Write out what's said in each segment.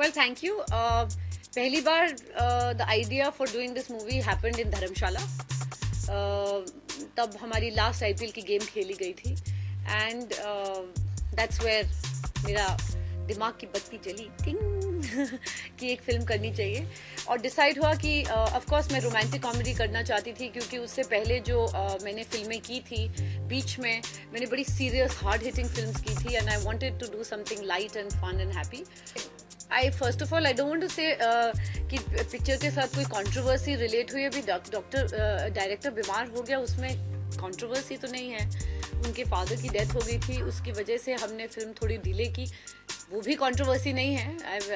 Well, thank you. पहली बार the idea for doing this movie happened in धर्मशाला. तब हमारी last IPL की game खेली गई थी and that's where मेरा दिमाग की बत्ती जली कि एक फिल्म करनी चाहिए और डिसाइड हुआ कि ऑफ कोर्स मैं रोमांटिक कॉमेडी करना चाहती थी क्योंकि उससे पहले जो मैंने फिल्में की थी बीच में मैंने बड़ी सीरियस हार्ड हिटिंग फिल्म्स की थी and I wanted to do something light and fun and happy. I first of all I don't want to say कि पिक्चर के साथ कोई कंट्रोवर्सी रिलेट हुई. अभी डायरेक्टर बीमार हो गया, उसमें कंट्रोवर्सी तो नहीं है. उनके फादर की डेथ हो गई थी, उसकी वजह से हमने फिल्म थोड़ी डिले की, वो भी कंट्रोवर्सी नहीं है.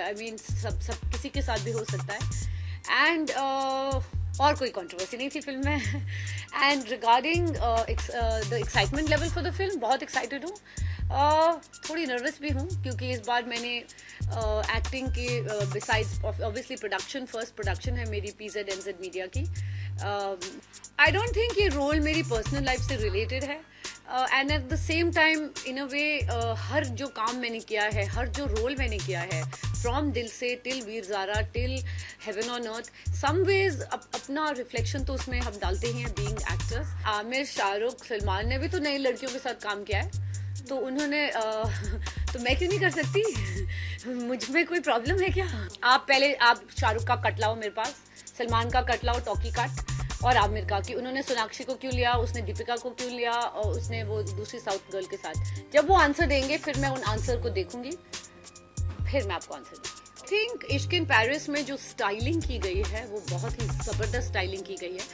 आई मीन सब किसी के साथ भी हो सकता है. एंड और कोई कंट्रोवर्सी नहीं थी फिल्म में. And regarding the excitement level for the film, बहुत एक्साइटेड हूँ. थोड़ी नर्वस भी हूँ क्योंकि इस बार मैंने एक्टिंग के besides obviously production, first production है मेरी PZNZ मीडिया की. आई डोंट थिंक ये रोल मेरी पर्सनल लाइफ से रिलेटेड है and at the same time in a way हर जो काम मैंने किया है, हर जो रोल मैंने किया है, from Dil Se till Veer Zaara till heaven on earth, some ways अपना रिफ्लेक्शन तो उसमें हम डालते ही हैं बीइंग एक्टर्स. आमिर, शाहरुख, सलमान ने भी तो नई लड़कियों के साथ काम किया है, तो उन्होंने तो मैं क्यों नहीं कर सकती? मुझ में कोई प्रॉब्लम है क्या? आप शाहरुख का कट लाओ मेरे पास, सलमान का कट लाओ टॉकी कट, और आमिर का कि उन्होंने सोनाक्षी को क्यों लिया, उसने दीपिका को क्यों लिया, और उसने वो दूसरी साउथ गर्ल के साथ. जब वो आंसर देंगे फिर मैं उन आंसर को देखूंगी, फिर मैं आपको आंसर दूंगी. थिंक इश्क इन पेरिस में जो स्टाइलिंग की गई है वो बहुत ही ज़बरदस्त स्टाइलिंग की गई है.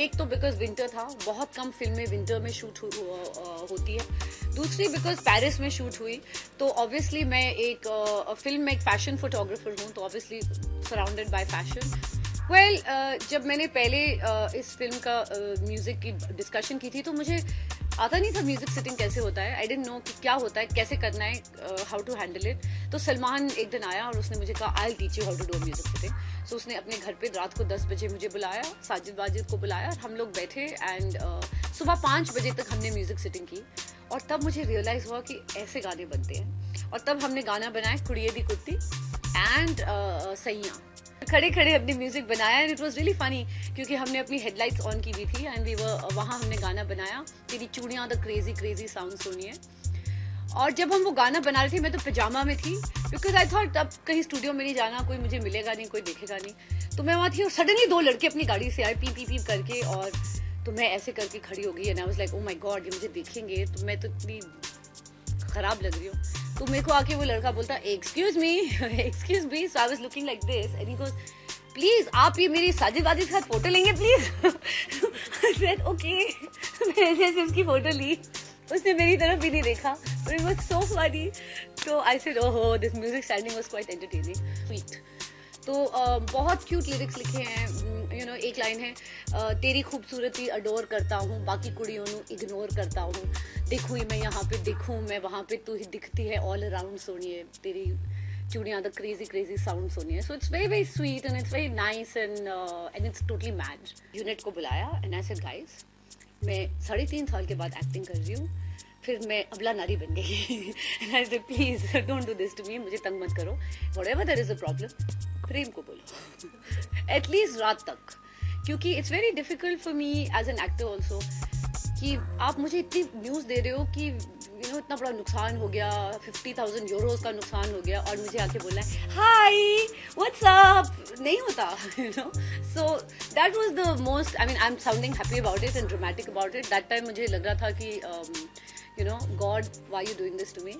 एक तो बिकॉज विंटर था, बहुत कम फिल्में विंटर में शूट होती है. दूसरी बिकॉज पेरिस में शूट हुई, तो ऑब्वियसली मैं एक फिल्म में एक फैशन फोटोग्राफर हूँ, तो obviously surrounded by fashion. Well, जब मैंने पहले इस फिल्म का म्यूज़िक की डिस्कशन की थी तो मुझे आता नहीं था म्यूजिक सिटिंग कैसे होता है. आई डिडंट नो कि क्या होता है, कैसे करना है, हाउ टू हैंडल इट. तो सलमान एक दिन आया और उसने मुझे कहा I will teach you how to do music sitting. So उसने अपने घर पे रात को 10 बजे मुझे बुलाया, साजिद वाजिद को बुलाया, और हम लोग बैठे एंड सुबह 5 बजे तक हमने म्यूजिक सिटिंग की. और तब मुझे रियलाइज हुआ कि ऐसे गाने बनते हैं. और तब हमने गाना बनाया कुड़िए दी कुत्ती एंड सैया, खड़े खड़े अपने म्यूजिक बनाया. And it was really funny क्योंकि हमने अपनी हेडलाइट्स ऑन की हुई थी एंड वी वर वहाँ हमने गाना बनाया, तेरी चूड़ियाँ द क्रेजी क्रेजी साउंड सुनिए. और जब हम वो गाना बना रहे थे मैं तो पिजामा में थी बिकॉज आई थॉट अब कहीं स्टूडियो में नहीं जाना, कोई मुझे मिलेगा नहीं, कोई देखेगा नहीं. तो मैं वहाँ थी और सडनली 2 लड़के अपनी गाड़ी से आए पी पी पी करके, और तो मैं ऐसे करके खड़ी हो गई and I was like oh my God, ये मुझे देखेंगे तो मैं तो इतनी खराब लग रही हूँ. तो मेरे को आके वो लड़का बोलता excuse me. So I was looking like this and he goes please आप ये मेरी साजिद वाजिद के साथ फोटो लेंगे प्लीज. I said okay. मैंने जैसे उसकी फोटो ली, उसने मेरी तरफ भी नहीं देखा, but it was so funny. तो आई सेड ओहो, this music styling was quite entertaining, sweet. तो बहुत क्यूट लिरिक्स लिखे हैं. यू नो, एक लाइन है तेरी खूबसूरती अडोर करता हूँ, बाकी कुड़ियों नू इग्नोर करता हूँ, देखूँ मैं यहाँ पे, देखूँ मैं वहाँ पे, तू ही दिखती है ऑल अराउंड सोनिए, तेरी चूड़ियाँ द क्रेजी क्रेजी साउंड सुनिए. So it's very very sweet and it's very nice and it's totally match. Unit को बुलाया एंड आई सेड गाइस, मैं 3.5 साल के बाद एक्टिंग कर रही हूँ, फिर मैं अबला नारी बन गई. And I said please don't do this to me, मुझे तंग मत करो. Whatever there is a problem, Prem को बोलो एटलीस्ट रात तक, क्योंकि it's very difficult for me as an actor also कि आप मुझे इतनी न्यूज़ दे रहे हो कि यू नो इतना बड़ा नुकसान हो गया, 50,000 यूरोज का नुकसान हो गया, और मुझे आके बोलना है हाय व्हाट्स अप, नहीं होता. You know, so that was the most, I mean I am sounding happy about it and dramatic about it. That time मुझे लग रहा था कि you know god why you doing this to me.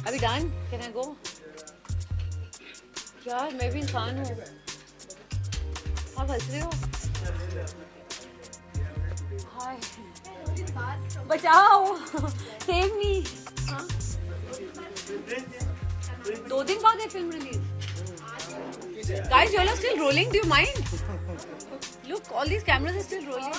अभी done, can I गो? यार मैं भी इंसान हूँ. आप हंस रहे हो? हाय, बचाओ, सेव मी. 2 दिन बाद है film release. Guys, you all are still rolling. Do you mind? Look, all these cameras are still rolling.